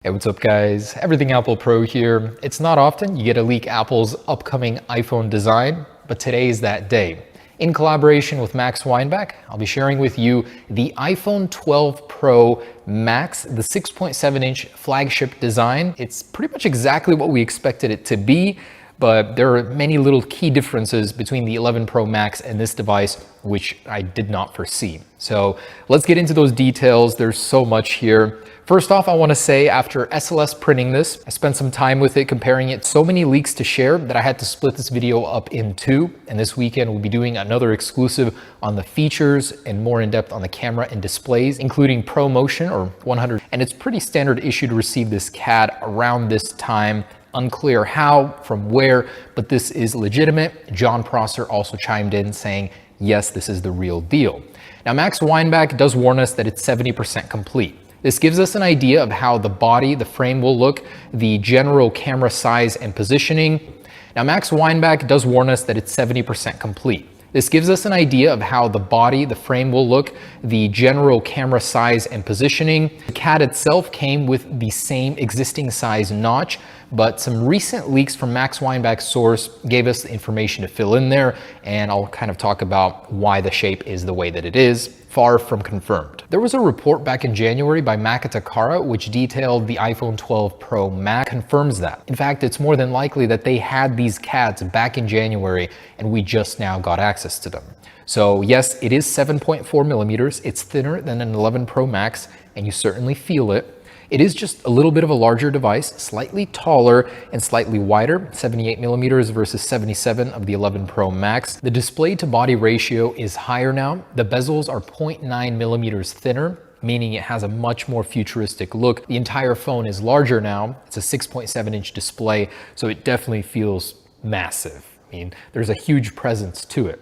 Hey, what's up guys? Everything Apple Pro here. It's not often you get to leak Apple's upcoming iPhone design, but today is that day. In collaboration with Max Weinbach, I'll be sharing with you the iPhone 12 Pro Max, the 6.7-inch flagship design. It's pretty much exactly what we expected it to be, but there are many little key differences between the 11 Pro Max and this device, which I did not foresee. So let's get into those details. There's so much here. First off, I want to say after SLS printing this, I spent some time with it comparing it. So many leaks to share that I had to split this video up in two. And this weekend we'll be doing another exclusive on the features and more in depth on the camera and displays, including Pro Motion or 100. And it's pretty standard issue to receive this CAD around this time. Unclear how, from where, but this is legitimate. John Prosser also chimed in saying, yes, this is the real deal. Now, Max Weinbach does warn us that it's 70% complete. This gives us an idea of how the body, the frame will look, the general camera size and positioning. Now, Max Weinbach does warn us that it's 70% complete. This gives us an idea of how the body, the frame will look, the general camera size and positioning. The CAD itself came with the same existing size notch, but some recent leaks from Max Weinbach's source gave us the information to fill in there, and I'll kind of talk about why the shape is the way that it is, far from confirmed. There was a report back in January by Makata Kara which detailed the iPhone 12 Pro Max confirms that. In fact, it's more than likely that they had these CADs back in January and we just now got access to them. So yes, it is 7.4 millimeters. It's thinner than an 11 Pro Max and you certainly feel it. It is just a little bit of a larger device, slightly taller and slightly wider, 78 millimeters versus 77 of the 11 Pro Max. The display to body ratio is higher now. The bezels are 0.9 millimeters thinner, meaning it has a much more futuristic look. The entire phone is larger now. It's a 6.7-inch display, so it definitely feels massive. I mean, there's a huge presence to it.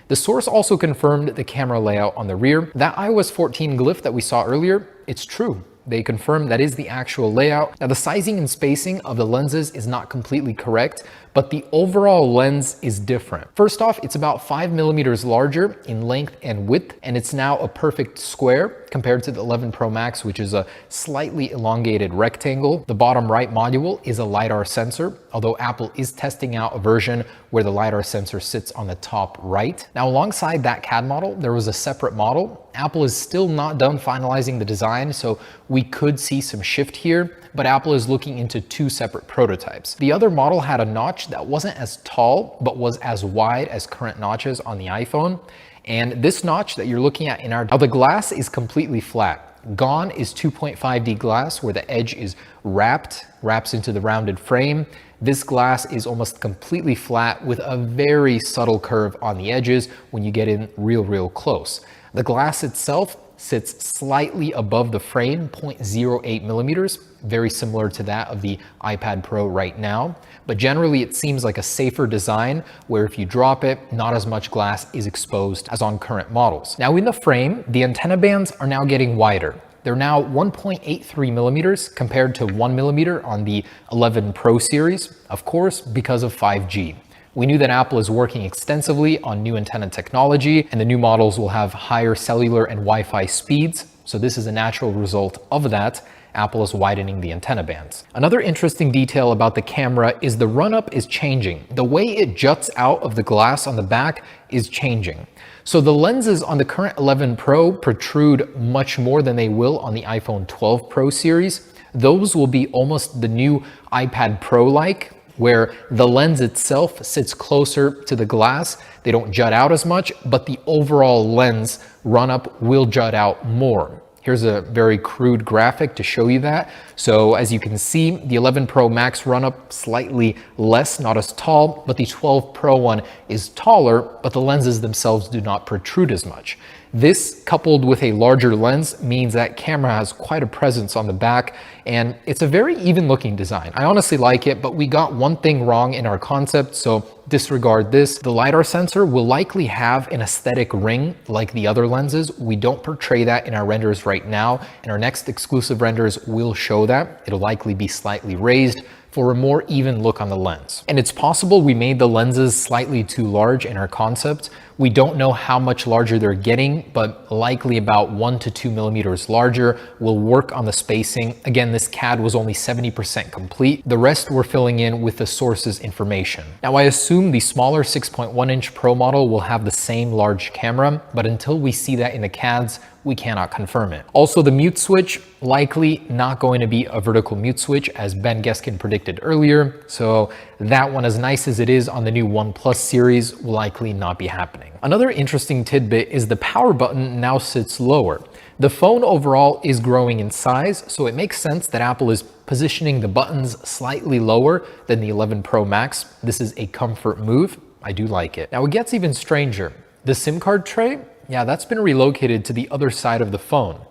The source also confirmed the camera layout on the rear. That iOS 14 glyph that we saw earlier, it's true. They confirmed that is the actual layout. Now, the sizing and spacing of the lenses is not completely correct, but the overall lens is different. First off, it's about 5 millimeters larger in length and width, and it's now a perfect square compared to the 11 Pro Max, which is a slightly elongated rectangle. The bottom right module is a LiDAR sensor, although Apple is testing out a version where the LiDAR sensor sits on the top right. Now, alongside that CAD model, there was a separate model. Apple is still not done finalizing the design, so we could see some shift here, but Apple is looking into two separate prototypes. The other model had a notch that wasn't as tall, but was as wide as current notches on the iPhone. And this notch that you're looking at now, the glass is completely flat. Gone is 2.5D glass where the edge is wraps into the rounded frame. This glass is almost completely flat with a very subtle curve on the edges when you get in real close. The glass itself sits slightly above the frame, 0.08 millimeters, very similar to that of the iPad Pro right now. But generally it seems like a safer design where if you drop it, not as much glass is exposed as on current models. Now in the frame, the antenna bands are now getting wider. They're now 1.83 millimeters compared to 1 millimeter on the 11 Pro series, of course, because of 5G. We knew that Apple is working extensively on new antenna technology, and the new models will have higher cellular and Wi-Fi speeds. So this is a natural result of that. Apple is widening the antenna bands. Another interesting detail about the camera is the run-up is changing. The way it juts out of the glass on the back is changing. So the lenses on the current 11 Pro protrude much more than they will on the iPhone 12 Pro series. Those will be almost the new iPad Pro-like, where the lens itself sits closer to the glass. They don't jut out as much, but the overall lens run-up will jut out more. Here's a very crude graphic to show you that. So as you can see, the 11 Pro Max run-up slightly less, not as tall, but the 12 Pro one is taller, but the lenses themselves do not protrude as much. This, coupled with a larger lens, means that camera has quite a presence on the back, and it's a very even looking design. I honestly like it, but we got one thing wrong in our concept, so disregard this. The LiDAR sensor will likely have an aesthetic ring like the other lenses. We don't portray that in our renders right now, and our next exclusive renders will show that. It'll likely be slightly raised. for a more even look on the lens. And it's possible we made the lenses slightly too large in our concept. We don't know how much larger they're getting, but likely about 1 to 2 millimeters larger. We'll work on the spacing. Again, this CAD was only 70% complete. The rest we're filling in with the source's information. Now, I assume the smaller 6.1-inch Pro model will have the same large camera, but until we see that in the CADs, we cannot confirm it. Also, the mute switch, likely not going to be a vertical mute switch as Ben Geskin predicted earlier. So that one, as nice as it is on the new OnePlus series, will likely not be happening. Another interesting tidbit is the power button now sits lower. The phone overall is growing in size, so it makes sense that Apple is positioning the buttons slightly lower than the 11 Pro Max. This is a comfort move. I do like it. Now, it gets even stranger. The SIM card tray, yeah, that's been relocated to the other side of the phone.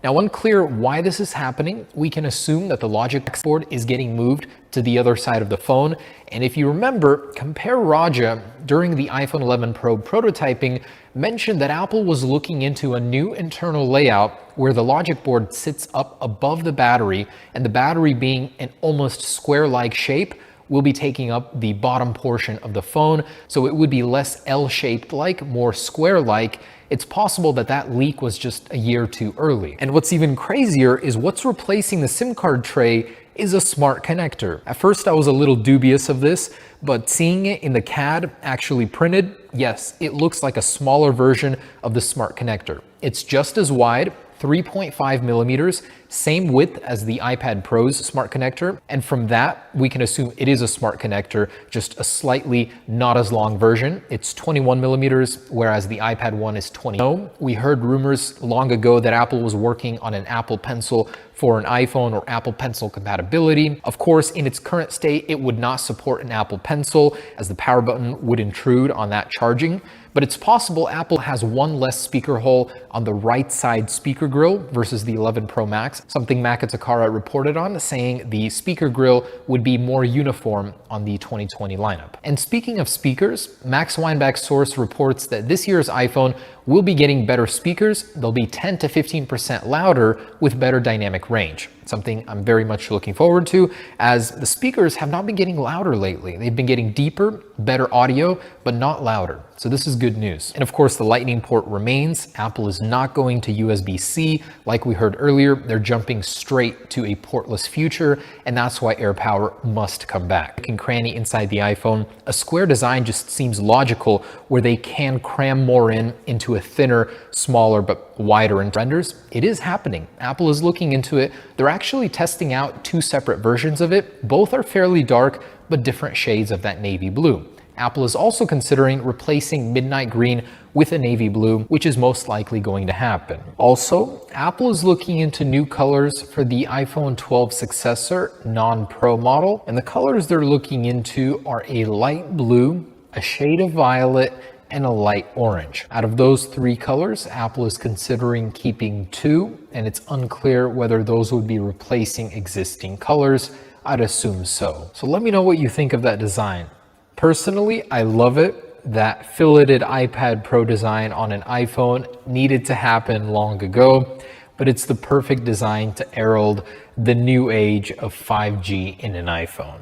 Now, unclear why this is happening, we can assume that the logic board is getting moved to the other side of the phone. And if you remember, Compare Raja during the iPhone 11 Pro prototyping mentioned that Apple was looking into a new internal layout where the logic board sits up above the battery, and the battery, being an almost square-like shape, will be taking up the bottom portion of the phone, so it would be less L-shaped like, more square-like. It's possible that that leak was just a year too early. And what's even crazier is what's replacing the SIM card tray is a smart connector. At first I was a little dubious of this, but seeing it in the CAD actually printed, yes, it looks like a smaller version of the smart connector. It's just as wide, 3.5 millimeters, same width as the iPad Pro's smart connector. And from that, we can assume it is a smart connector, just a slightly not as long version. It's 21 millimeters, whereas the iPad one is 20. We heard rumors long ago that Apple was working on an Apple Pencil for an iPhone or Apple Pencil compatibility. Of course, in its current state, it would not support an Apple Pencil as the power button would intrude on that charging. But it's possible Apple has one less speaker hole on the right side speaker grill versus the 11 Pro Max, something Makatakara reported on, saying the speaker grill would be more uniform on the 2020 lineup. And speaking of speakers, Max Weinbach's source reports that this year's iPhone will be getting better speakers. They'll be 10 to 15% louder with better dynamic range. Something I'm very much looking forward to, as the speakers have not been getting louder lately. They've been getting deeper, better audio, but not louder. So this is good news. And of course, the Lightning port remains. Apple is not going to USB-C. Like we heard earlier, they're jumping straight to a portless future, and that's why AirPower must come back. Can cranny inside the iPhone. A square design just seems logical, where they can cram more into a thinner, smaller, but wider in renders. It is happening. Apple is looking into it. They're actually testing out two separate versions of it. Both are fairly dark, but different shades of that navy blue. Apple is also considering replacing midnight green with a navy blue, which is most likely going to happen. Also, Apple is looking into new colors for the iPhone 12 successor non-Pro model, and the colors they're looking into are a light blue, a shade of violet, and a light orange. Out of those three colors, Apple is considering keeping two, and it's unclear whether those would be replacing existing colors. I'd assume so. So let me know what you think of that design. Personally, I love it. That filleted iPad Pro design on an iPhone needed to happen long ago, but it's the perfect design to herald the new age of 5G in an iPhone.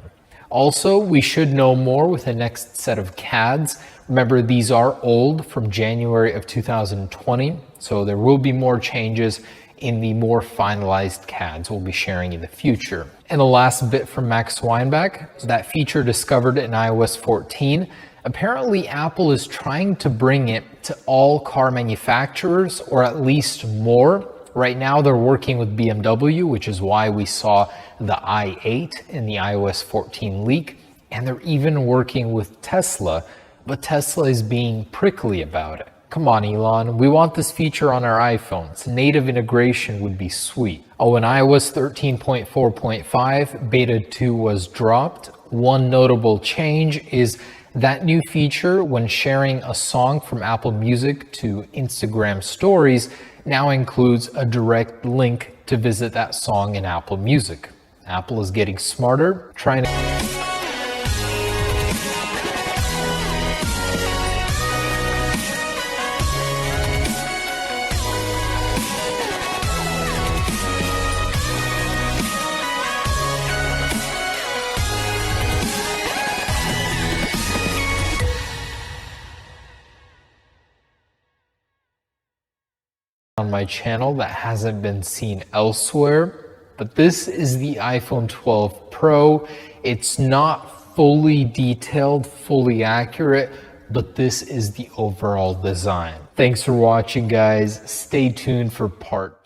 Also, we should know more with the next set of CADs. Remember, these are old, from January of 2020, so there will be more changes in the more finalized CADs we'll be sharing in the future. And the last bit from Max Weinbach, that feature discovered in iOS 14. Apparently, Apple is trying to bring it to all car manufacturers, or at least more. Right now, they're working with BMW, which is why we saw the i8 in the iOS 14 leak. And they're even working with Tesla, but Tesla is being prickly about it. Come on, Elon, we want this feature on our iPhones. Native integration would be sweet. Oh, in iOS 13.4.5, Beta 2 was dropped. One notable change is that new feature when sharing a song from Apple Music to Instagram Stories now includes a direct link to visit that song in Apple Music. Apple is getting smarter, trying to... on my channel that hasn't been seen elsewhere. But this is the iPhone 12 Pro. It's not fully detailed, fully accurate, but this is the overall design. Thanks for watching, guys. Stay tuned for part 2.